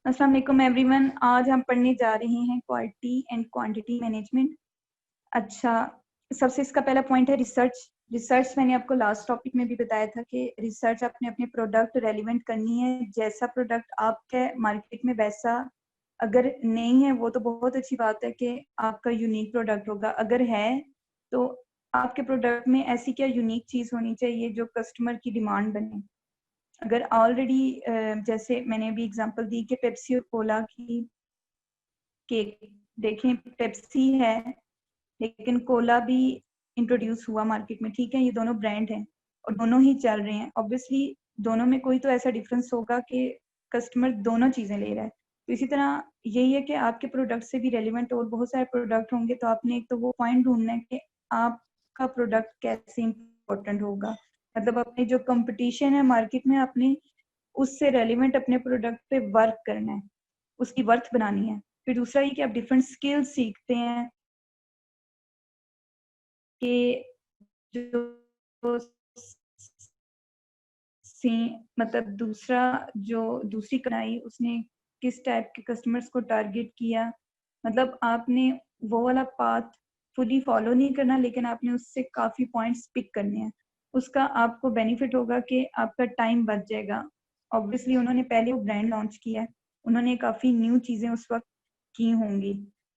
अस्सलाम वालेकुम एवरीवन। आज हम पढ़ने जा रहे हैं क्वालिटी एंड क्वांटिटी मैनेजमेंट। अच्छा, सबसे इसका पहला पॉइंट है रिसर्च। रिसर्च मैंने आपको लास्ट टॉपिक में भी बताया था कि रिसर्च आपने अपने प्रोडक्ट रेलिवेंट करनी है। जैसा प्रोडक्ट आपके मार्केट में वैसा अगर नहीं है वो तो बहुत अच्छी बात है कि आपका यूनिक प्रोडक्ट होगा। अगर है तो आपके प्रोडक्ट में ऐसी क्या यूनिक चीज़ होनी चाहिए जो कस्टमर की डिमांड बने। अगर ऑलरेडी जैसे मैंने अभी एग्जांपल दी कि पेप्सी और कोला की केक, देखें पेप्सी है लेकिन कोला भी इंट्रोड्यूस हुआ मार्केट में, ठीक है, ये दोनों ब्रांड हैं और दोनों ही चल रहे हैं। ऑब्वियसली दोनों में कोई तो ऐसा डिफरेंस होगा कि कस्टमर दोनों चीज़ें ले रहा है। तो इसी तरह यही है कि आपके प्रोडक्ट से भी रेलिवेंट और बहुत सारे प्रोडक्ट होंगे, तो आपने एक तो वो पॉइंट ढूंढना है कि आपका प्रोडक्ट कैसे इम्पोर्टेंट होगा। मतलब अपने जो कंपटीशन है मार्केट में, आपने उससे रेलिवेंट अपने प्रोडक्ट पे वर्क करना है, उसकी वर्थ बनानी है। फिर दूसरा ये कि आप डिफरेंट स्किल्स सीखते हैं कि जो सी मतलब दूसरा जो दूसरी कढ़ाई उसने किस टाइप के कस्टमर्स को टारगेट किया। मतलब आपने वो वाला पाथ फुली फॉलो नहीं करना, लेकिन आपने उससे काफ़ी पॉइंट्स पिक करने हैं। उसका आपको बेनिफिट होगा कि आपका टाइम बच जाएगा। ऑब्वियसली उन्होंने पहले वो ब्रांड लॉन्च किया है, उन्होंने काफ़ी न्यू चीज़ें उस वक्त की होंगी,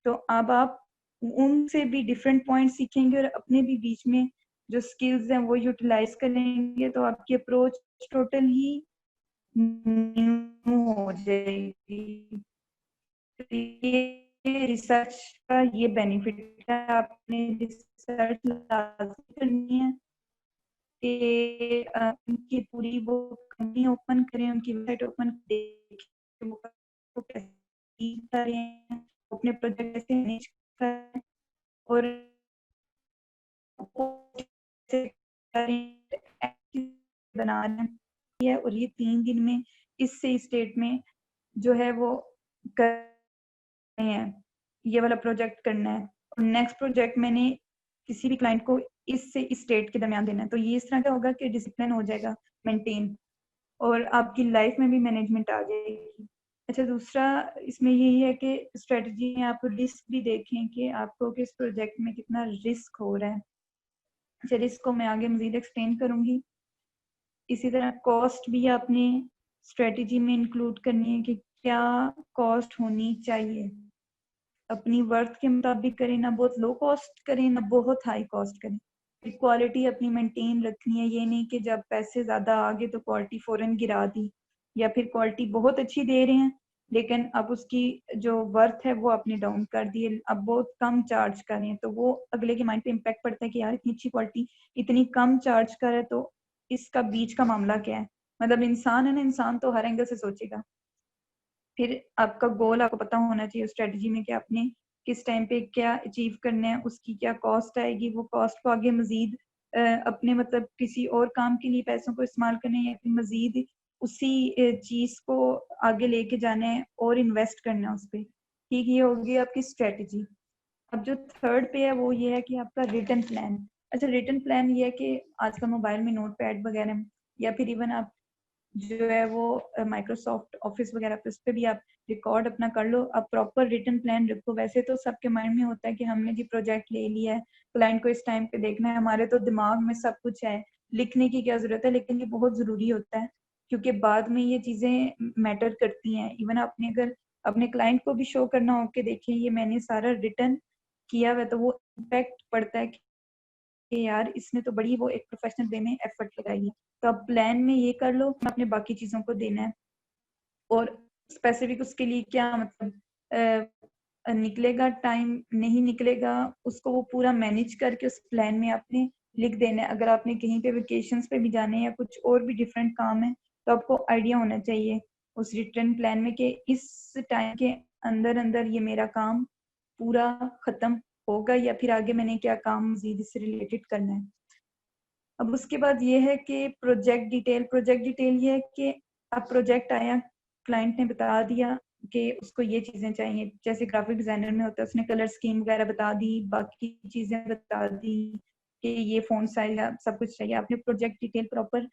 तो अब आप उनसे भी डिफरेंट पॉइंट सीखेंगे और अपने भी बीच में जो स्किल्स हैं वो यूटिलाइज करेंगे, तो आपकी अप्रोच टोटल ही न्यू हो जाएगी। तो ये रिसर्च का ये बेनिफिट है, आपने रिसर्च लाजमी करनी है कि उनकी पूरी वो कंपनी ओपन करें, उनकी वेबसाइट ओपन देखें वो कैसे कर रहे हैं, अपने प्रोजेक्ट कैसे मैनेज करें और बना रहे हैं। और ये 3 दिन में इससे स्टेट में जो है वो कर रहे हैं, ये वाला प्रोजेक्ट करना है और नेक्स्ट प्रोजेक्ट मैंने किसी भी क्लाइंट को इससे इस स्टेट के दरमियान देना है। तो ये इस तरह का होगा कि डिसिप्लिन हो जाएगा मेंटेन और आपकी लाइफ में भी मैनेजमेंट आ जाएगी। अच्छा, दूसरा इसमें यही है कि स्ट्रेटजी में आप रिस्क भी देखें कि आपको किस प्रोजेक्ट में कितना रिस्क हो रहा है। अच्छा, रिस्क को मैं आगे मजीद एक्सप्लेन करूंगी। इसी तरह कॉस्ट भी आपने स्ट्रेटजी में इंक्लूड करनी है कि क्या कॉस्ट होनी चाहिए। अपनी वर्थ के मुताबिक करें, ना बहुत लो कॉस्ट करें ना बहुत हाई कॉस्ट करें। क्वालिटी अपनी मेंटेन रखनी है, ये नहीं कि जब पैसे ज़्यादा आ गए तो क्वालिटी फ़ौरन गिरा दी, या फिर क्वालिटी बहुत अच्छी दे रहे हैं लेकिन अब उसकी जो वर्थ है वो आपने डाउन कर दी है, अब बहुत कम चार्ज कर रहे हैं, तो वो अगले के माइंड पे इम्पेक्ट पड़ता है कि यार इतनी अच्छी क्वालिटी इतनी कम चार्ज कर है, तो इसका बीच का मामला क्या है। मतलब इंसान है ना, इंसान तो हर एंगल से सोचेगा। फिर आपका गोल आपको पता होना चाहिए स्ट्रेटजी में कि आपने किस टाइम पे क्या अचीव करना है, उसकी क्या कॉस्ट आएगी, वो कॉस्ट को आगे मजीद अपने मतलब किसी और काम के लिए पैसों को इस्तेमाल करना है या फिर मजीद उसी चीज को आगे लेके जाना है और इन्वेस्ट करना है उस पर। ठीक, ये होगी आपकी स्ट्रेटजी। अब जो थर्ड पे है वो ये है कि आपका रिटर्न प्लान। अच्छा, रिटर्न प्लान ये है कि आजकल मोबाइल में नोट पैड वगैरह या फिर इवन आप जो है वो माइक्रोसॉफ्ट ऑफिस वगैरह पे उस पर भी आप रिकॉर्ड अपना कर लो, आप प्रॉपर रिटर्न प्लान रखो। वैसे तो सबके माइंड में होता है कि हमने जी प्रोजेक्ट ले लिया है, क्लाइंट को इस टाइम पे देखना है, हमारे तो दिमाग में सब कुछ है, लिखने की क्या जरूरत है। लेकिन ये बहुत जरूरी होता है क्योंकि बाद में ये चीजें मैटर करती हैं। इवन आपने अगर अपने क्लाइंट को भी शो करना हो कि देखिए ये मैंने सारा रिटर्न किया हुआ है, तो वो इम्पैक्ट पड़ता है कि यार इसने तो बड़ी वो एक प्रोफेशनल वे में एफर्ट लगाई है। तो अब प्लान में ये कर लो, अपने बाकी चीजों को देना है और स्पेसिफिक उसके लिए क्या मतलब निकलेगा टाइम नहीं निकलेगा, उसको वो पूरा मैनेज करके उस प्लान में आपने लिख देना है। अगर आपने कहीं पे वेकेशंस पे भी जाना है या कुछ और भी डिफरेंट काम है तो आपको आइडिया होना चाहिए उस रिटर्न प्लान में कि इस टाइम के अंदर अंदर ये मेरा काम पूरा खत्म होगा या फिर आगे मैंने क्या काम मजीद इससे रिलेटेड करना है। अब उसके बाद ये है कि प्रोजेक्ट डिटेल। प्रोजेक्ट डिटेल ये है कि अब प्रोजेक्ट आया, क्लाइंट ने बता दिया कि उसको ये चीज़ें चाहिए, जैसे ग्राफिक डिजाइनर में होता है उसने कलर स्कीम वगैरह बता दी, बाकी चीज़ें बता दी कि ये फ़ॉन्ट साइज सब कुछ चाहिए। आपने प्रोजेक्ट डिटेल प्रॉपर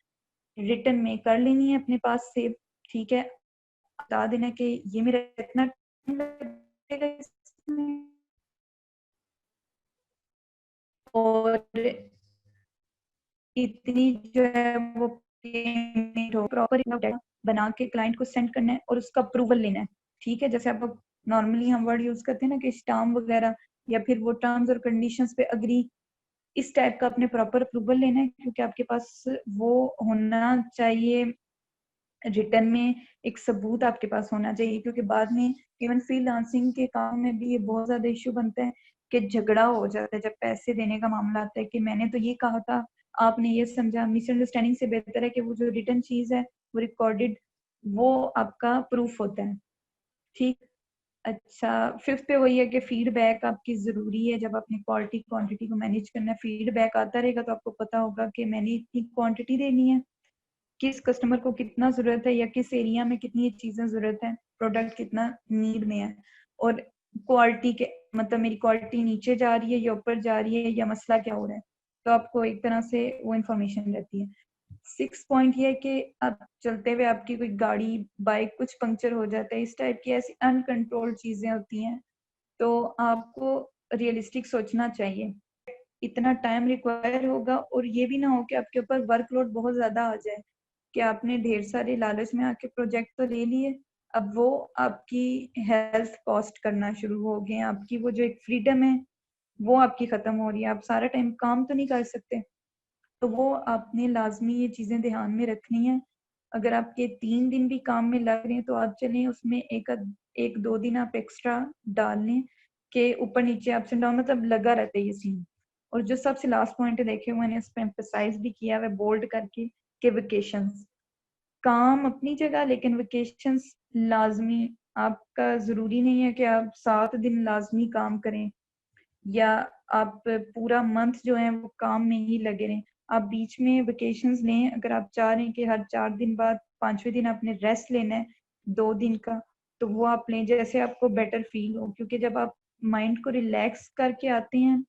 रिटर्न में कर लेनी है अपने पास सेव, ठीक है। बता देना कि ये मेरा इतना टाइम लगेगा इसमें, और इतनी जो है वो पेमेंट हो, प्रॉपर डाटा बना के क्लाइंट को सेंड करना है और उसका अप्रूवल लेना है। ठीक है, जैसे आप नॉर्मली हम वर्ड यूज करते हैं ना कि स्टाम्प वगैरह, या फिर वो टर्म्स और कंडीशंस पे अग्री, इस टाइप का अपने प्रॉपर अप्रूवल लेना है, क्योंकि आपके पास वो होना चाहिए रिटर्न में, एक सबूत आपके पास होना चाहिए। क्योंकि बाद में इवन फ्रीलांसिंग के काम में भी ये बहुत ज्यादा इश्यू बनता है कि झगड़ा हो जाता है जब पैसे देने का मामला आता है कि मैंने तो ये कहा था, आपने ये समझा। मिसअंडरस्टैंडिंग से बेहतर है कि वो जो रिटर्न चीज है वो रिकॉर्डेड, वो आपका प्रूफ होता है। ठीक। अच्छा, फिफ्थ पे वही है कि फीडबैक आपकी जरूरी है जब अपनी क्वालिटी क्वांटिटी को मैनेज करना है। फीडबैक आता रहेगा तो आपको पता होगा कि मैंने इतनी क्वांटिटी देनी है, किस कस्टमर को कितना जरूरत है, या किस एरिया में कितनी चीजें जरूरत है, प्रोडक्ट कितना नीड में है, और क्वालिटी के मतलब मेरी क्वालिटी नीचे जा रही है या ऊपर जा रही है, या मसला क्या हो रहा है। तो आपको एक तरह से वो इंफॉर्मेशन रहती है। सिक्स पॉइंट ये है कि आप चलते हुए आपकी कोई गाड़ी बाइक कुछ पंक्चर हो जाता है, इस टाइप की ऐसी अनकंट्रोल्ड चीजें होती हैं, तो आपको रियलिस्टिक सोचना चाहिए। इतना टाइम रिक्वायर होगा, और ये भी ना हो कि आपके ऊपर वर्कलोड बहुत ज्यादा आ जाए कि आपने ढेर सारे लालच में आके प्रोजेक्ट तो ले लिए, अब वो आपकी हेल्थ कॉस्ट करना शुरू हो गए, आपकी वो जो एक फ्रीडम है वो आपकी खत्म हो रही है, आप सारा टाइम काम तो नहीं कर सकते। तो वो आपने लाजमी ये चीजें ध्यान में रखनी है। अगर आपके 3 दिन भी काम में लग रहे हैं तो आप चलें उसमें एक दो दिन आप एक्स्ट्रा डाल लें, के ऊपर नीचे अप्स एंड डाउन मतलब लगा रहता है ये सीन। और जो सबसे लास्ट पॉइंट है, देखिए मैंने इस पर एम्फेसाइज भी किया है बोल्ड करके, कि वेकेशंस, काम अपनी जगह लेकिन वेकेशंस लाजमी। आपका जरूरी नहीं है कि आप 7 दिन लाजमी काम करें, या आप पूरा मंथ जो है वो काम में ही लगे रहें। आप बीच में वेकेशंस लें, अगर आप चाह रहे हैं कि हर 4 दिन बाद 5वें दिन आपने रेस्ट लेना है 2 दिन का, तो वो आप लें जैसे आपको बेटर फील हो। क्योंकि जब आप माइंड को रिलैक्स करके आते हैं,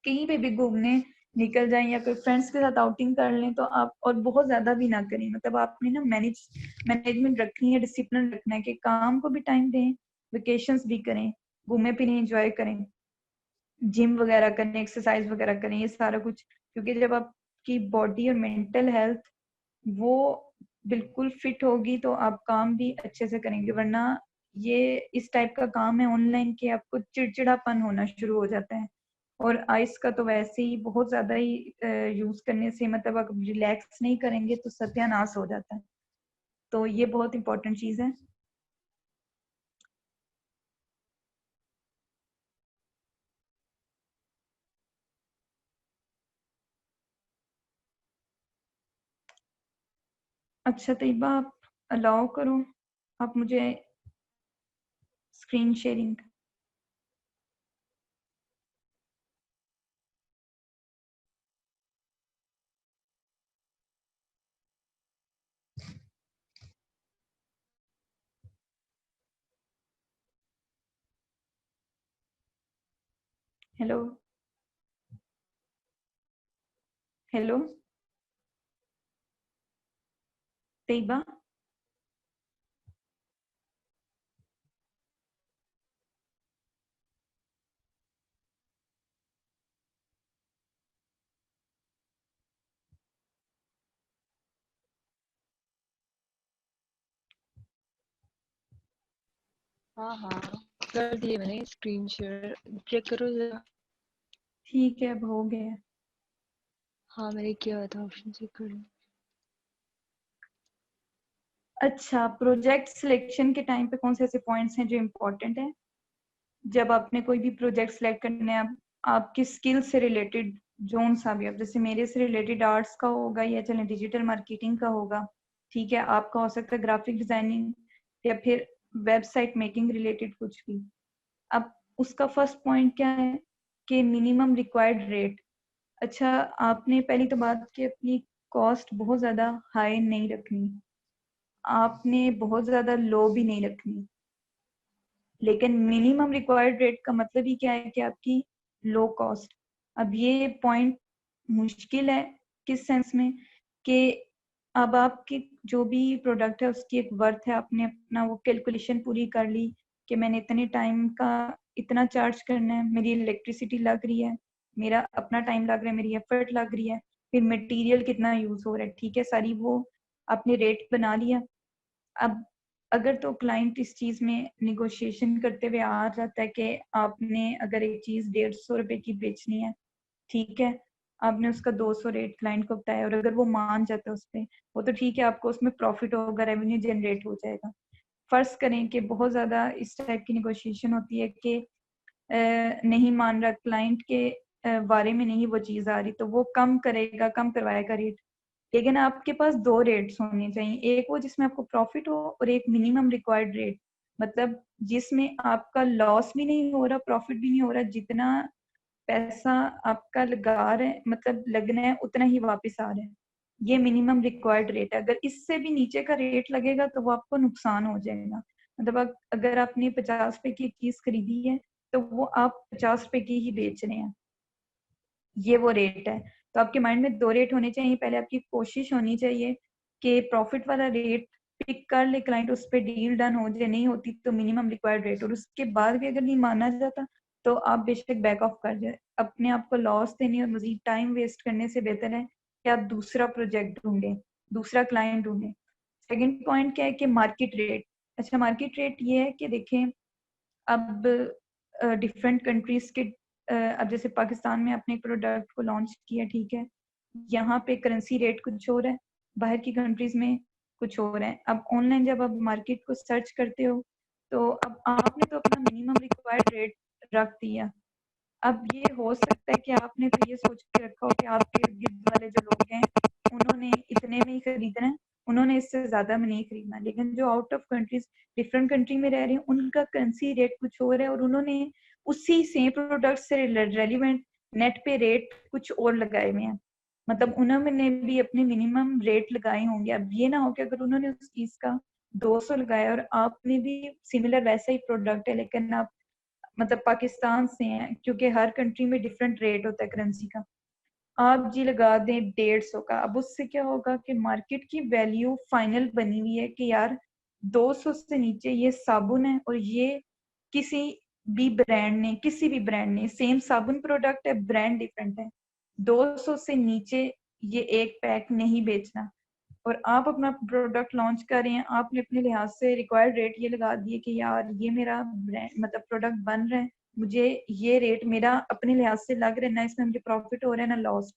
कहीं पे भी घूमने निकल जाएं या कोई फ्रेंड्स के साथ आउटिंग कर लें, तो आप और बहुत ज्यादा भी ना करें। मतलब आपने ना मैनेजमेंट रखनी है, डिसिप्लिन रखना है कि काम को भी टाइम दें, वेकेशंस भी करें, घूमे फिरें, एंजॉय करें, जिम वगैरह करें, एक्सरसाइज वगैरह करें, ये सारा कुछ। क्योंकि जब आपकी बॉडी और मेंटल हेल्थ वो बिल्कुल फिट होगी तो आप काम भी अच्छे से करेंगे। वरना ये इस टाइप का काम है ऑनलाइन के, आपको चिड़चिड़ापन होना शुरू हो जाता है। और आइस का तो वैसे ही बहुत ज्यादा ही यूज करने से, मतलब अगर रिलैक्स नहीं करेंगे तो सत्यानाश हो जाता है। तो ये बहुत इंपॉर्टेंट चीज है। अच्छा तैयबा, आप अलाउ करो, आप मुझे screen sharing. Hello. Hello Taiba. हाँ हाँ, कर दिए मैंने स्क्रीन शेयर, चेक करो जरा। ठीक है, अब हो गया। हाँ मैंने किया था, ऑप्शन चेक कर लो। अच्छा, प्रोजेक्ट सिलेक्शन के टाइम पे कौन से ऐसे पॉइंट्स हैं जो इम्पोर्टेंट है? जब आपने कोई भी प्रोजेक्ट सिलेक्ट करना है, आपकी स्किल से रिलेटेड जोन सा भी, अब जैसे मेरे से रिलेटेड आर्ट्स का होगा, या चले डिजिटल मार्केटिंग का होगा, ठीक है, आपका हो सकता है ग्राफिक डिजाइनिंग, या फिर वेबसाइट मेकिंग रिलेटेड कुछ भी। अब उसका फर्स्ट पॉइंट क्या है कि मिनिमम रिक्वायर्ड रेट। अच्छा, आपने पहली तो बात की अपनी कॉस्ट बहुत ज्यादा हाई नहीं रखनी, आपने बहुत ज्यादा लो भी नहीं रखनी, लेकिन मिनिमम रिक्वायर्ड रेट का मतलब ही क्या है कि आपकी लो कॉस्ट। अब ये पॉइंट मुश्किल है किस सेंस में कि अब आपकी जो भी प्रोडक्ट है उसकी एक वर्थ है, आपने अपना वो कैलकुलेशन पूरी कर ली कि मैंने इतने टाइम का इतना चार्ज करना है, मेरी इलेक्ट्रिसिटी लग रही है, मेरा अपना टाइम लग रहा है, मेरी एफर्ट लग रही है, फिर मटेरियल कितना यूज हो रहा है, ठीक है, सारी वो आपने रेट बना लिया। अब अगर तो क्लाइंट इस चीज में निगोशिएशन करते हुए आ जाता है कि आपने अगर एक चीज 150 रुपए की बेचनी है, ठीक है, आपने उसका 200 रेट क्लाइंट को बताया और अगर वो मान जाता है उस पर, वो तो ठीक है, आपको उसमें प्रॉफिट होगा, रेवेन्यू जनरेट हो जाएगा। फर्ज करें कि बहुत ज्यादा इस टाइप की निगोशिएशन होती है कि नहीं मान रहा क्लाइंट के बारे में नहीं वो चीज आ रही, तो वो कम करेगा, कम करवाएगा रेट। लेकिन आपके पास दो रेट्स होने चाहिए, एक वो जिसमें आपको प्रॉफिट हो और एक मिनिमम रिक्वायर्ड रेट, मतलब जिसमें आपका लॉस भी नहीं हो रहा, प्रॉफिट भी नहीं हो रहा, जितना पैसा आपका लगा रहे मतलब लगना है उतना ही वापस आ रहा है, ये मिनिमम रिक्वायर्ड रेट है। अगर इससे भी नीचे का रेट लगेगा तो वो आपको नुकसान हो जाएगा। मतलब अगर आपने 50 रुपए की चीज खरीदी है तो वो आप 50 रुपए की ही बेच रहे हैं, ये वो रेट है। तो आपके माइंड में दो रेट होने चाहिए, पहले आपकी कोशिश होनी चाहिए कि प्रॉफिट वाला रेट पिक कर ले क्लाइंट, उस पर डील डन हो जाए, नहीं होती तो मिनिमम रिक्वायर्ड रेट, और उसके बाद भी अगर नहीं माना जाता तो आप बेशक बैक ऑफ कर जाए। अपने आप को लॉस देने और मजीद टाइम वेस्ट करने से बेहतर है कि आप दूसरा प्रोजेक्ट ढूंढें, दूसरा क्लाइंट ढूंढें। सेकंड पॉइंट क्या है कि मार्केट रेट। अच्छा, मार्केट रेट ये है कि देखें, अब डिफरेंट कंट्रीज के अब जैसे पाकिस्तान में अपने प्रोडक्ट को लॉन्च किया, ठीक है, यहाँ पे करेंसी रेट कुछ और है, बाहर की कंट्रीज में कुछ और है। अब ऑनलाइन जब आप मार्केट को सर्च करते हो तो अब आपने तो अपना मिनिमम रिक्वायर्ड रेट रख दिया। अब ये हो सकता है कि आपने तो ये सोच के रखा हो कि आपके इर्द गिर्द वाले जो लोग हैं उन्होंने इतने में ही खरीदना है, उन्होंने इससे ज्यादा में नहीं खरीदना, लेकिन जो out of countries different country में रह रहे हैं उनका करेंसी रेट कुछ और है और उन्होंने उसी सेम प्रोडक्ट से रेलिवेंट नेट पे रेट कुछ और लगाए हुए हैं। मतलब उन्होंने भी अपने मिनिमम रेट लगाए होंगे। अब ये ना हो कि अगर उन्होंने उस चीज का 200 लगाया और आपने भी सिमिलर वैसा ही प्रोडक्ट है लेकिन आप मतलब पाकिस्तान से हैं, क्योंकि हर कंट्री में डिफरेंट रेट होता है करेंसी का, आप जी लगा दें 150 का। अब उससे क्या होगा कि मार्केट की वैल्यू फाइनल बनी हुई है कि यार 200 से नीचे ये साबुन है और ये किसी भी ब्रांड ने, किसी भी ब्रांड ने, सेम साबुन प्रोडक्ट है, ब्रांड डिफरेंट है, 200 से नीचे ये एक पैक नहीं बेचना। और आप अपना प्रोडक्ट लॉन्च कर रहे हैं, आपने अपने लिहाज से रिक्वायर्ड रेट ये लगा दिए कि यार ये मेरा मतलब प्रोडक्ट बन रहा है, मुझे ये रेट मेरा अपने लिहाज से लग रहा है, ना इसमें मुझे प्रॉफिट हो रहा है ना लॉस,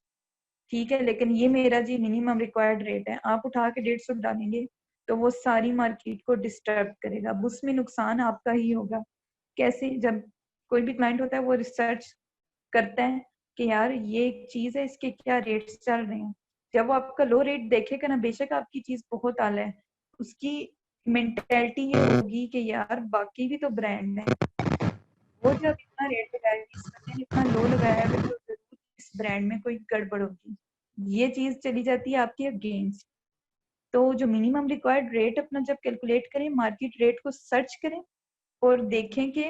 ठीक है, लेकिन ये मेरा जी मिनिमम रिक्वायर्ड रेट है। आप उठा के 150 डालेंगे तो वो सारी मार्केट को डिस्टर्ब करेगा, अब उसमें नुकसान आपका ही होगा। कैसे? जब कोई भी क्लाइंट होता है वो रिसर्च करता है कि यार ये एक चीज है, इसके क्या रेट्स चल रहे हैं। जब वो आपका लो रेट देखेगा ना, बेशक आपकी चीज बहुत आला है, उसकी मेंटेलिटी ये होगी कि यार बाकी भी तो ब्रांड है, वो जब इतना रेट लगाया, इस बंदे ने इतना लो लगाया है, तो जरूर इस ब्रांड में कोई गड़बड़ होगी, ये चीज चली जाती है आपके अगेंस्ट। तो जो मिनिमम रिक्वायर्ड रेट अपना जब कैलकुलेट करें, मार्केट रेट को सर्च करें और देखें कि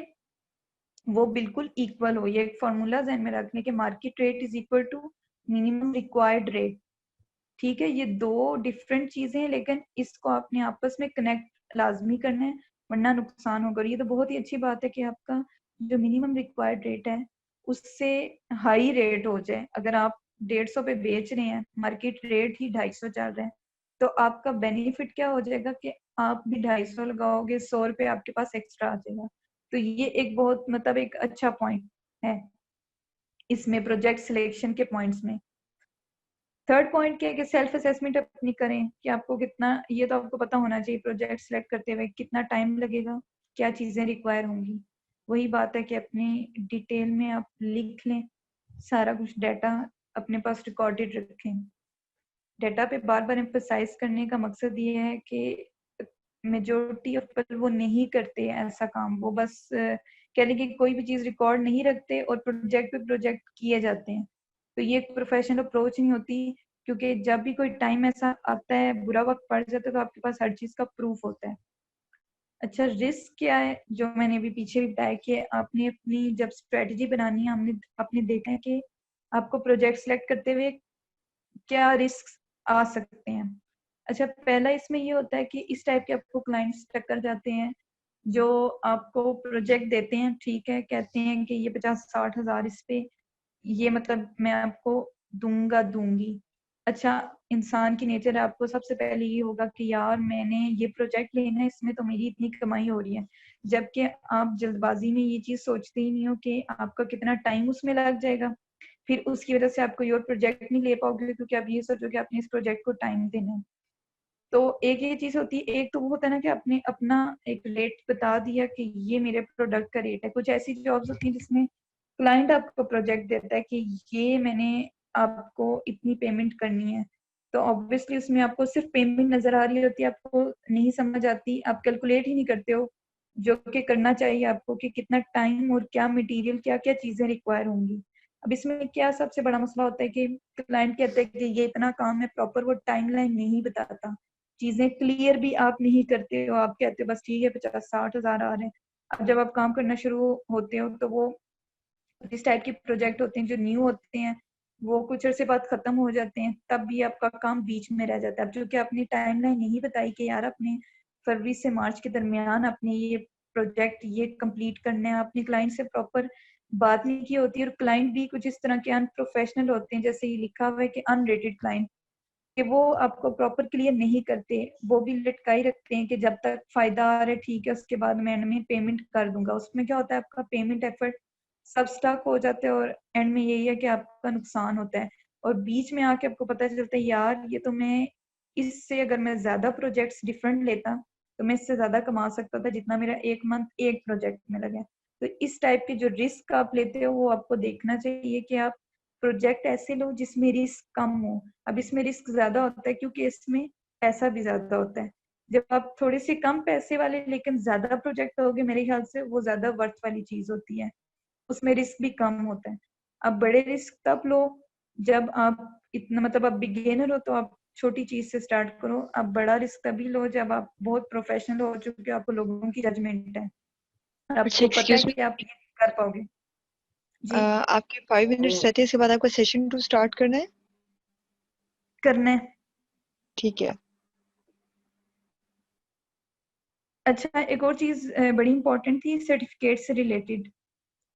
वो बिल्कुल इक्वल हो। ये एक फॉर्मूला ध्यान में रखने के, market rate is equal to minimum required rate, ठीक है। ये दो डिफरेंट चीजें हैं लेकिन इसको आपने आपस में कनेक्ट लाजमी करना है, वरना नुकसान होगा। और ये तो बहुत ही अच्छी बात है कि आपका जो मिनिमम रिक्वायर्ड रेट है उससे हाई रेट हो जाए। अगर आप 150 पे बेच रहे हैं, मार्केट रेट ही 250 चल रहा है, तो आपका बेनिफिट क्या हो जाएगा कि आप भी 250 लगाओगे, 100 रुपए आपके पास एक्स्ट्रा आ जाएगा। तो ये एक बहुत मतलब एक अच्छा पॉइंट है इसमें, प्रोजेक्ट सिलेक्शन के पॉइंट्स में। थर्ड पॉइंट क्या है कि सेल्फ असेसमेंट अपनी करें कि आपको कितना, ये तो आपको पता होना चाहिए प्रोजेक्ट सिलेक्ट करते हुए कितना टाइम लगेगा, क्या चीजें रिक्वायर होंगी। वही बात है कि अपनी डिटेल में आप लिख लें, सारा कुछ डाटा अपने पास रिकॉर्डेड रखें। डाटा पे बार बार एम्फसाइज करने का मकसद ये है कि मेजोरिटी ऑफ पीपल वो नहीं करते ऐसा काम, वो बस कह लें कि कोई भी चीज रिकॉर्ड नहीं रखते और प्रोजेक्ट पे प्रोजेक्ट किए जाते हैं। तो ये एक प्रोफेशनल अप्रोच नहीं होती, क्योंकि जब भी कोई टाइम ऐसा आता है, बुरा वक्त पड़ जाता है, तो आपके पास हर चीज का प्रूफ होता है। अच्छा, रिस्क क्या है जो मैंने अभी पीछे भी बताया कि आपने अपनी जब स्ट्रेटजी बनानी है, हमने आपने देखा है कि आपको प्रोजेक्ट सेलेक्ट करते हुए क्या रिस्क आ सकते हैं। अच्छा, पहला इसमें ये होता है कि इस टाइप के आपको क्लाइंट्स टक्कर जाते हैं जो आपको प्रोजेक्ट देते हैं, ठीक है, कहते हैं कि ये 50-60 हज़ार इस पे, ये मतलब मैं आपको दूंगी। अच्छा, इंसान की नेचर है, आपको सबसे पहले ये होगा कि यार मैंने ये प्रोजेक्ट लेना है, इसमें तो मेरी इतनी कमाई हो रही है, जबकि आप जल्दबाजी में ये चीज सोचते ही नहीं हो कि आपका कितना टाइम उसमें लग जाएगा, फिर उसकी वजह से आप कोई और प्रोजेक्ट नहीं ले पाओगे क्योंकि आप ये सोचोगे आपने इस प्रोजेक्ट को टाइम देना है। तो एक ये चीज होती है, एक तो वो होता है ना कि आपने अपना एक रेट बता दिया कि ये मेरे प्रोडक्ट का रेट है। कुछ ऐसी जॉब्स होती हैं जिसमें क्लाइंट आपको प्रोजेक्ट देता है कि ये मैंने आपको इतनी पेमेंट करनी है, तो ऑब्वियसली उसमें आपको सिर्फ पेमेंट नजर आ रही होती है, आपको नहीं समझ आती, आप कैलकुलेट ही नहीं करते हो जो कि करना चाहिए आपको कि कितना टाइम और क्या मटेरियल क्या क्या चीजें रिक्वायर होंगी। अब इसमें क्या सबसे बड़ा मसला होता है कि क्लाइंट कहते हैं कि ये इतना काम है, प्रॉपर वो टाइमलाइन नहीं बताता, चीजें क्लियर भी आप नहीं करते हो, आप कहते हो बस ठीक है 50-60 हज़ार आ रहे हैं। अब जब आप काम करना शुरू होते हो तो वो इस टाइप के प्रोजेक्ट होते हैं जो न्यू होते हैं, वो कुछ अर्से बाद खत्म हो जाते हैं, तब भी आपका काम बीच में रह जाता है। अब चूंकि आपने टाइमलाइन नहीं बताई कि यार अपने फरवरी से मार्च के दरमियान अपने ये प्रोजेक्ट ये कंप्लीट करने हैं, आपने क्लाइंट से प्रॉपर बात नहीं की होती, और क्लाइंट भी कुछ इस तरह के अनप्रोफेशनल होते हैं, जैसे ये लिखा हुआ है कि अनरेटेड क्लाइंट, कि वो आपको प्रॉपर क्लियर नहीं करते, वो भी लटकाई रखते हैं कि जब तक फायदा आ रहा है ठीक है, उसके बाद मैं एंड में पेमेंट कर दूंगा। उसमें क्या होता है, आपका पेमेंट एफर्ट सब स्टक हो जाते हैं और एंड में यही है कि आपका नुकसान होता है। और बीच में आके आपको पता चलता है यार ये तो मैं इससे अगर मैं ज्यादा प्रोजेक्ट्स डिफरेंट लेता तो मैं इससे ज्यादा कमा सकता था जितना मेरा एक मंथ एक प्रोजेक्ट में लगा। तो इस टाइप के जो रिस्क आप लेते हो वो आपको देखना चाहिए कि आप प्रोजेक्ट ऐसे लो जिसमें रिस्क कम हो। अब इसमें रिस्क ज्यादा होता है क्योंकि इसमें पैसा भी ज्यादा होता है। जब आप थोड़े से कम पैसे वाले लेकिन ज्यादा प्रोजेक्ट लोगे, मेरे ख्याल से वो ज्यादा वर्थ वाली चीज होती है, उसमें रिस्क भी कम होता है। अब बड़े रिस्क तब लो जब आप इतना मतलब आप बिगिनर हो तो आप छोटी चीज से स्टार्ट करो। अब बड़ा रिस्क तभी लो जब आप बहुत प्रोफेशनल हो चुके हो, आपको लोगों की जजमेंट है और अच्छा आपको पता है एक्सक्यूज मी, कि आप ये कर पाओगे। जी, आपके 5 मिनट्स रहते हैं, इसके बाद आपका सेशन 2 स्टार्ट करना है। करना है। ठीक है। अच्छा, एक और चीज बड़ी इंपॉर्टेंट थी सर्टिफिकेट से रिलेटेड,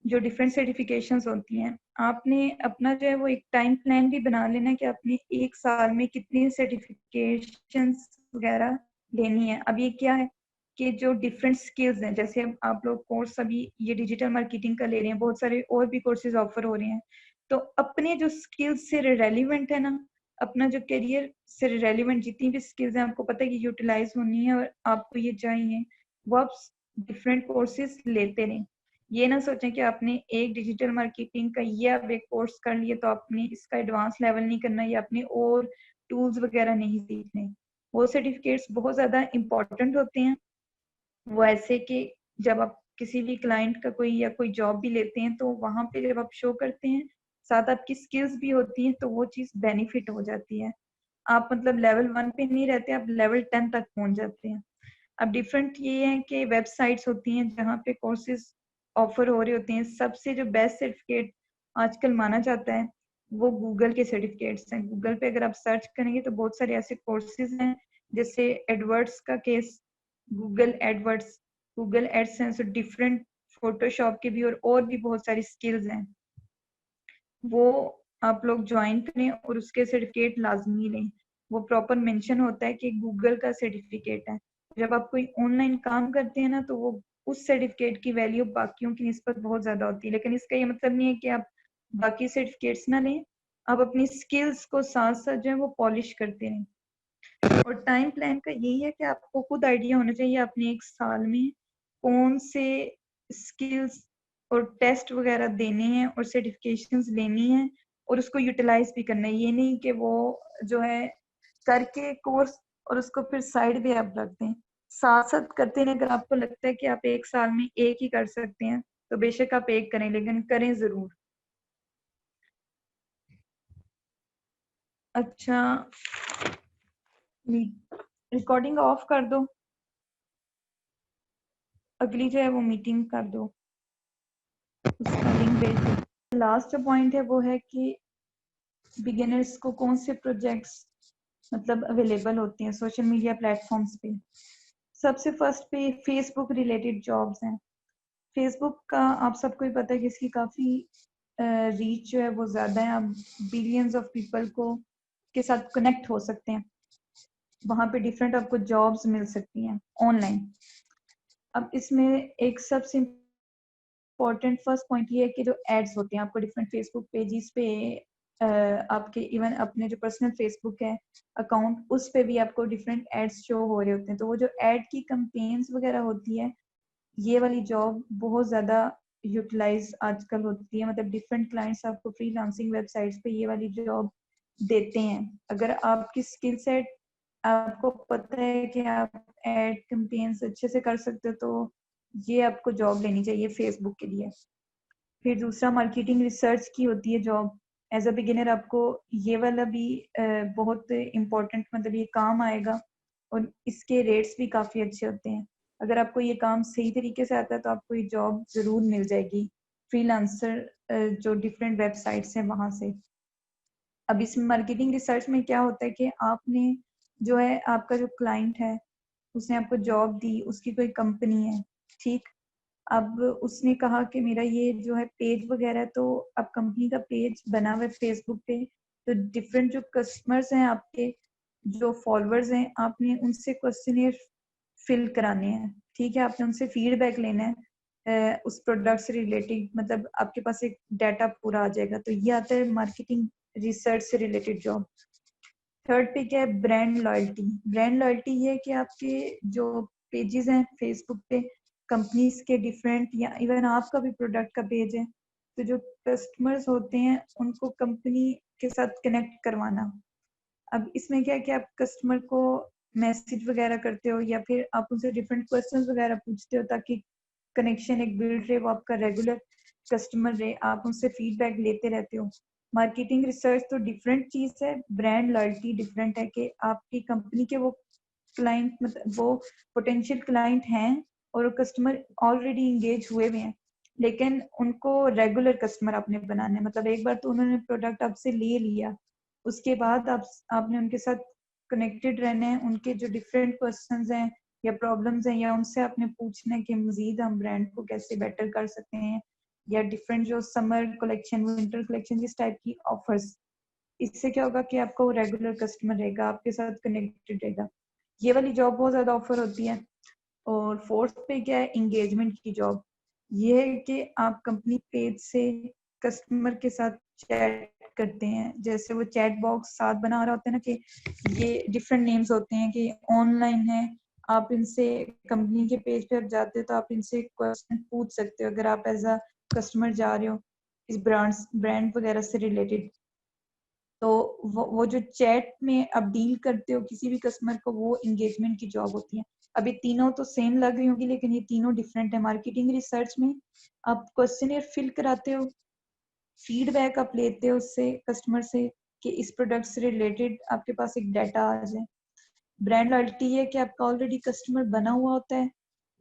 जो डिफरेंट सर्टिफिकेशंस होती हैं, आपने अपना जो है वो एक टाइम प्लान भी बना लेना है कि आपने एक साल में कितनी सर्टिफिकेशंस वगैरह लेनी है। अब ये क्या है कि जो डिफरेंट स्किल्स हैं, जैसे अब आप लोग कोर्स अभी ये डिजिटल मार्केटिंग का ले रहे हैं, बहुत सारे और भी कोर्सेज ऑफर हो रहे हैं, तो अपने जो स्किल्स से रेलिवेंट है ना, अपना जो करियर से रेलिवेंट जितनी भी स्किल्स हैं आपको पता है कि यूटिलाइज होनी है और आपको ये चाहिए, वो आप डिफरेंट कोर्सेज लेते रहें। ये ना सोचें कि आपने एक डिजिटल मार्केटिंग का ये अब एक कोर्स कर लिया तो आपने इसका एडवांस लेवल नहीं करना या अपने और टूल्स वगैरह नहीं सीखने। वो सर्टिफिकेट्स बहुत ज्यादा इंपॉर्टेंट होते हैं। वो ऐसे कि जब आप किसी भी क्लाइंट का कोई या कोई जॉब भी लेते हैं तो वहां पे जब आप शो करते हैं, साथ आपकी स्किल्स भी होती हैं, तो वो चीज बेनिफिट हो जाती है। आप मतलब लेवल 1 पे नहीं रहते, आप लेवल 10 तक पहुंच जाते हैं। अब डिफरेंट ये है कि वेबसाइट्स होती हैं जहाँ पे कोर्सेज ऑफर हो रहे होते हैं। सबसे जो बेस्ट सर्टिफिकेट आजकल माना जाता है वो गूगल के सर्टिफिकेट्स हैं। गूगल पे अगर आप सर्च करेंगे तो बहुत सारे ऐसे कोर्सेज हैं, जैसे एडवर्ड्स का case, Google AdWords, Google AdSense और डिफरेंट फोटोशॉप के भी और भी बहुत सारी स्किल्स हैं, वो आप लोग ज्वाइन करें और उसके सर्टिफिकेट लाजमी लें। वो प्रॉपर मेंशन होता है कि गूगल का सर्टिफिकेट है। जब आप कोई ऑनलाइन काम करते हैं ना तो वो उस सर्टिफिकेट की वैल्यू बाकियों की निस्बत बहुत ज्यादा होती है, लेकिन इसका ये मतलब नहीं है कि आप बाकी सर्टिफिकेट्स ना लें, आप अपनी स्किल्स को साथ साथ जो है वो पॉलिश करते रहें। और टाइम प्लान का यही है कि आपको खुद आइडिया होना चाहिए अपने एक साल में कौन से स्किल्स और टेस्ट वगैरह देने हैं और सर्टिफिकेशंस लेनी है और उसको यूटिलाइज भी करना है। ये नहीं कि वो जो है करके कोर्स और उसको फिर साइड पे आप रख दें, साथ साथ करते रहें। अगर आपको लगता है कि आप एक साल में एक ही कर सकते हैं तो बेशक आप एक करें, लेकिन करें जरूर। अच्छा, रिकॉर्डिंग ऑफ कर दो, अगली जो है वो मीटिंग कर दो, उसका लिंक भेज दो। लास्ट जो पॉइंट है वो है कि बिगिनर्स को कौन से प्रोजेक्ट्स मतलब अवेलेबल होती हैं सोशल मीडिया प्लेटफॉर्म्स पे। सबसे फर्स्ट पे फेसबुक रिलेटेड जॉब्स हैं। फेसबुक का आप सबको ही पता है कि इसकी काफ़ी रीच जो है वो ज़्यादा है। आप बिलियंस ऑफ पीपल को के साथ कनेक्ट हो सकते हैं। वहाँ पे डिफरेंट आपको जॉब्स मिल सकती हैं ऑनलाइन। अब इसमें एक सबसे इम्पोर्टेंट फर्स्ट पॉइंट ये है कि जो एड्स होते हैं आपको डिफरेंट फेसबुक पेजेस पे आपके इवन अपने जो पर्सनल फेसबुक है अकाउंट उस पे भी आपको डिफरेंट एड्स शो हो रहे होते हैं। तो वो जो एड की कंपेन्स वगैरह होती है ये वाली जॉब बहुत ज़्यादा यूटिलाइज आजकल होती है। मतलब डिफरेंट क्लाइंट्स आपको फ्रीलांसिंग वेबसाइट्स पे ये वाली जॉब देते हैं। अगर आपकी स्किल सेट आपको पता है कि आप एड कैंपेन्स अच्छे से कर सकते हो तो ये आपको जॉब लेनी चाहिए फेसबुक के लिए। फिर दूसरा मार्केटिंग रिसर्च की होती है जॉब। एज अ बिगिनर आपको ये वाला भी बहुत इम्पोर्टेंट मतलब ये काम आएगा और इसके रेट्स भी काफ़ी अच्छे होते हैं। अगर आपको ये काम सही तरीके से आता है तो आपको ये जॉब ज़रूर मिल जाएगी फ्रीलांसर जो डिफरेंट वेबसाइट्स हैं वहाँ से। अब इस मार्केटिंग रिसर्च में क्या होता है कि आपने जो है आपका जो क्लाइंट है उसने आपको जॉब दी, उसकी कोई कंपनी है, ठीक। अब उसने कहा कि मेरा ये जो है पेज वगैरह है, तो अब कंपनी का पेज बना हुआ है फेसबुक पे, तो डिफरेंट जो कस्टमर्स हैं आपके, जो फॉलोअर्स हैं, आपने उनसे क्वेश्चनियर फिल कराने हैं, ठीक है। आपने उनसे फीडबैक लेना है उस प्रोडक्ट से रिलेटेड, मतलब आपके पास एक डाटा पूरा आ जाएगा। तो ये आता है मार्केटिंग रिसर्च से रिलेटेड जॉब। थर्ड पे क्या है, ब्रांड लॉयल्टी। ब्रांड लॉयल्टी ये है कि आपके जो पेजेस हैं फेसबुक पे कंपनीज के डिफरेंट या इवन आपका भी प्रोडक्ट का पेज है, तो जो कस्टमर्स होते हैं उनको कंपनी के साथ कनेक्ट करवाना। अब इसमें क्या है कि आप कस्टमर को मैसेज वगैरह करते हो या फिर आप उनसे डिफरेंट क्वेश्चंस वगैरह पूछते हो ताकि कनेक्शन एक बिल्ड रहे, वो आपका रेगुलर कस्टमर रहे, आप उनसे फीडबैक लेते रहते हो। मार्केटिंग रिसर्च तो डिफरेंट चीज है, ब्रांड लॉयल्टी डिफरेंट है कि आपकी कंपनी के वो क्लाइंट मतलब वो पोटेंशियल क्लाइंट हैं और वो कस्टमर ऑलरेडी इंगेज हुए हुए हैं, लेकिन उनको रेगुलर कस्टमर आपने बनाना है। मतलब एक बार तो उन्होंने प्रोडक्ट आपसे ले लिया, उसके बाद आपने उनके साथ कनेक्टेड रहना है। उनके जो डिफरेंट क्वेश्चंस हैं या प्रॉब्लम्स हैं या उनसे आपने पूछना है कि मजीद हम ब्रांड को कैसे बेटर कर सकते हैं, या डिफरेंट जो समर कलेक्शन विंटर कलेक्शन इस टाइप की ऑफर्स। इससे क्या होगा कि आपका वो रेगुलर कस्टमर रहेगा, आपके साथ कनेक्टेड रहेगा। ये वाली जॉब बहुत ज्यादा ऑफर होती है। और फोर्थ पे क्या है, इंगेजमेंट की जॉब। ये है कि आप कंपनी पेज से कस्टमर के साथ चैट करते हैं। जैसे वो चैट बॉक्स साथ बना रहा होता है ना कि ये डिफरेंट नेम्स होते हैं कि ऑनलाइन है, आप इनसे कंपनी के पेज पे आप जाते हो तो आप इनसे क्वेश्चन पूछ सकते हो अगर आप एज अ कस्टमर जा रहे हो इस ब्रांड वगैरह से रिलेटेड। तो वो जो चैट में आप डील करते हो किसी भी कस्टमर को, वो एंगेजमेंट की जॉब होती है। अभी तीनों तो सेम लग रही होगी लेकिन ये तीनों डिफरेंट है। मार्केटिंग रिसर्च में आप क्वेश्चनियर फिल कराते हो, फीडबैक आप लेते हो उससे कस्टमर से कि इस प्रोडक्ट से रिलेटेड आपके पास एक डाटा आ जाए। ब्रांड लॉयल्टी है कि आपका ऑलरेडी कस्टमर बना हुआ होता है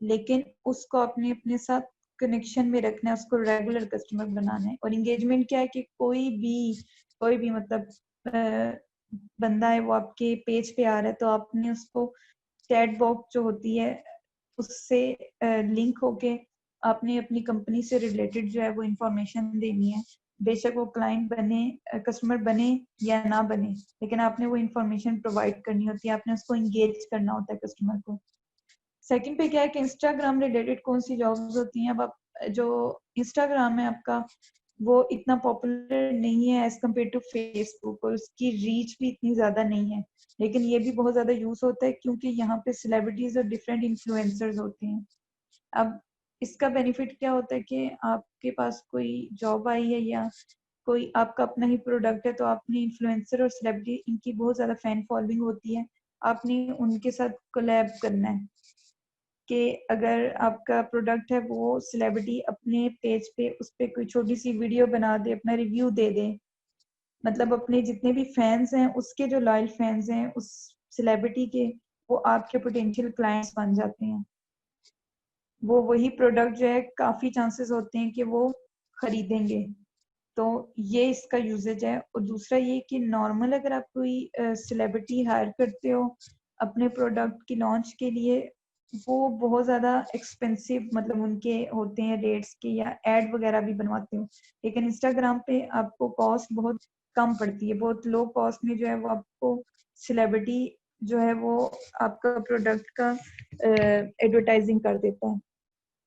लेकिन उसको आपने अपने साथ कनेक्शन में रखना है, उसको रेगुलर कस्टमर बनाना है। और इंगेजमेंट क्या है कि कोई भी मतलब बंदा है वो आपके पेज पे आ रहा है तो आपने उसको चैट बॉक्स जो होती है उससे लिंक होके आपने अपनी कंपनी से रिलेटेड जो है वो इंफॉर्मेशन देनी है। बेशक वो क्लाइंट बने कस्टमर बने या ना बने, लेकिन आपने वो इंफॉर्मेशन प्रोवाइड करनी होती है, आपने उसको इंगेज करना होता है कस्टमर को। सेकंड पे क्या है कि इंस्टाग्राम रिलेटेड कौन सी जॉब्स होती हैं। अब आप जो इंस्टाग्राम है आपका वो इतना पॉपुलर नहीं है एज कम्पेयर टू फेसबुक और उसकी रीच भी इतनी ज्यादा नहीं है, लेकिन ये भी बहुत ज्यादा यूज होता है क्योंकि यहाँ पे सेलिब्रिटीज और डिफरेंट इन्फ्लुएंसर्स होते हैं। अब इसका बेनिफिट क्या होता है कि आपके पास कोई जॉब आई है या कोई आपका अपना ही प्रोडक्ट है तो आपने इन्फ्लुएंसर और सेलिब्रिटी इनकी बहुत ज्यादा फैन फॉलोइंग होती है, आपने उनके साथ कोलैब करना है कि अगर आपका प्रोडक्ट है वो सेलिब्रिटी अपने पेज पे उस पे कोई छोटी सी वीडियो बना दे, अपना रिव्यू दे दे, मतलब अपने जितने भी फैंस हैं उसके जो लॉयल फैंस हैं उस सेलिब्रिटी के, वो आपके पोटेंशियल क्लाइंट्स बन जाते हैं। वो वही प्रोडक्ट जो है काफी चांसेस होते हैं कि वो खरीदेंगे। तो ये इसका यूजेज है। और दूसरा ये कि नॉर्मल अगर आप कोई सेलिब्रिटी हायर करते हो अपने प्रोडक्ट की लॉन्च के लिए, वो बहुत ज़्यादा एक्सपेंसिव मतलब उनके होते हैं रेट्स के, या एड वगैरह भी बनवाते हो। लेकिन इंस्टाग्राम पे आपको कॉस्ट बहुत कम पड़ती है, बहुत लो कॉस्ट में जो है वो आपको सेलिब्रिटी जो है वो आपका प्रोडक्ट का एडवर्टाइजिंग कर देता है।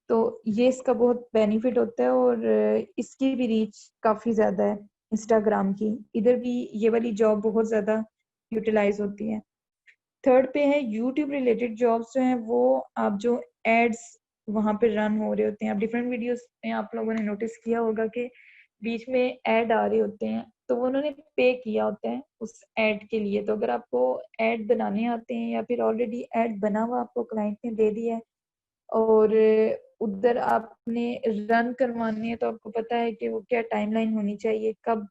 तो ये इसका बहुत बेनिफिट होता है, और इसकी भी रीच काफ़ी ज़्यादा है इंस्टाग्राम की। इधर भी ये वाली जॉब बहुत ज़्यादा यूटिलाइज होती है। थर्ड पे है यूट्यूब रिलेटेड जॉब्स जो हैं वो आप जो एड्स वहाँ पे रन हो रहे होते हैं, आप डिफरेंट वीडियोस में आप लोगों ने नोटिस किया होगा कि बीच में ऐड आ रहे होते हैं, तो वो उन्होंने पे किया होता है उस ऐड के लिए। तो अगर आपको ऐड बनाने आते हैं या फिर ऑलरेडी ऐड बना हुआ आपको क्लाइंट ने दे दिया है और उधर आपने रन करवाने हैं, तो आपको पता है कि वो क्या टाइमलाइन होनी चाहिए, कब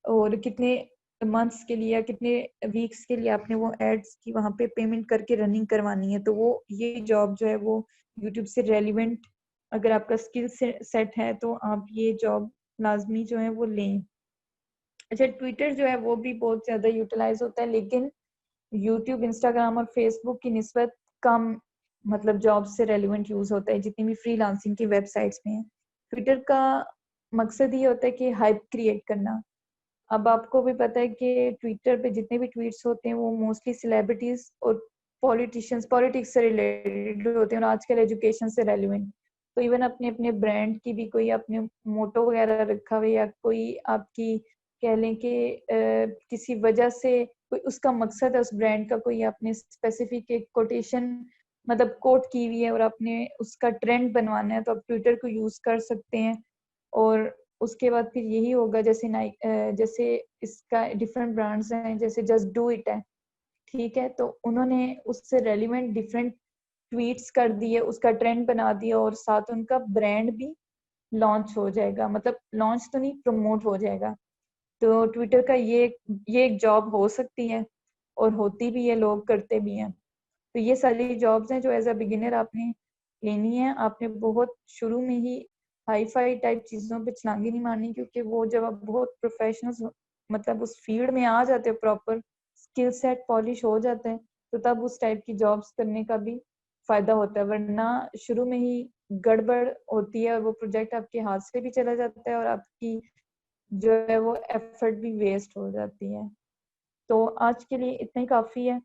और कितने मंथ्स के लिए या कितने वीक्स के लिए आपने वो एड्स की वहाँ पे पेमेंट करके रनिंग करवानी है। तो वो ये जॉब जो है वो यूट्यूब से रेलिवेंट, अगर आपका स्किल सेट है तो आप ये जॉब लाजमी जो है वो लें। अच्छा, ट्विटर जो है वो भी बहुत ज़्यादा यूटिलाइज होता है, लेकिन यूट्यूब, इंस्टाग्राम और फेसबुक की निस्बत कम मतलब जॉब से रेलिवेंट यूज होता है जितनी भी फ्रीलांसिंग की वेबसाइट्स में है। ट्विटर का मकसद ये होता है कि हाइप क्रिएट करना। अब आपको भी पता है कि ट्विटर पे जितने भी ट्वीट्स होते हैं वो मोस्टली सेलिब्रिटीज और पॉलिटिशियंस, पॉलिटिक्स से रिलेटेड होते हैं और आजकल एजुकेशन से रेलिवेंट। तो इवन अपने अपने ब्रांड की भी कोई अपने मोटो वगैरह रखा हुआ, या कोई आपकी कह लें कि किसी वजह से कोई उसका मकसद है उस ब्रांड का, कोई आपने स्पेसिफिक एक कोटेशन मतलब कोट की हुई है और आपने उसका ट्रेंड बनवाना है, तो आप ट्विटर को यूज कर सकते हैं। और उसके बाद फिर यही होगा जैसे जैसे इसका डिफरेंट ब्रांड्स हैं, जैसे जस्ट डू इट है, ठीक है, तो उन्होंने उससे रेलिवेंट डिफरेंट ट्वीट्स कर दिए, उसका ट्रेंड बना दिया और साथ उनका ब्रांड भी लॉन्च हो जाएगा, मतलब लॉन्च तो नहीं, प्रमोट हो जाएगा। तो ट्विटर का ये एक जॉब हो सकती है और होती भी है, लोग करते भी हैं। तो ये सारी जॉब्स हैं जो एज अ बिगिनर आपने लेनी है। आपने बहुत शुरू में ही हाई फाई टाइप चीज़ों पे छलांगी नहीं मारनी, क्योंकि वो जब आप बहुत प्रोफेशनल मतलब उस फील्ड में आ जाते हो, प्रॉपर स्किल सेट पॉलिश हो जाते हैं, तो तब उस टाइप की जॉब्स करने का भी फायदा होता है। वरना शुरू में ही गड़बड़ होती है और वो प्रोजेक्ट आपके हाथ से भी चला जाता है और आपकी जो है वो एफर्ट भी वेस्ट हो जाती है। तो आज के लिए इतना ही काफ़ी है।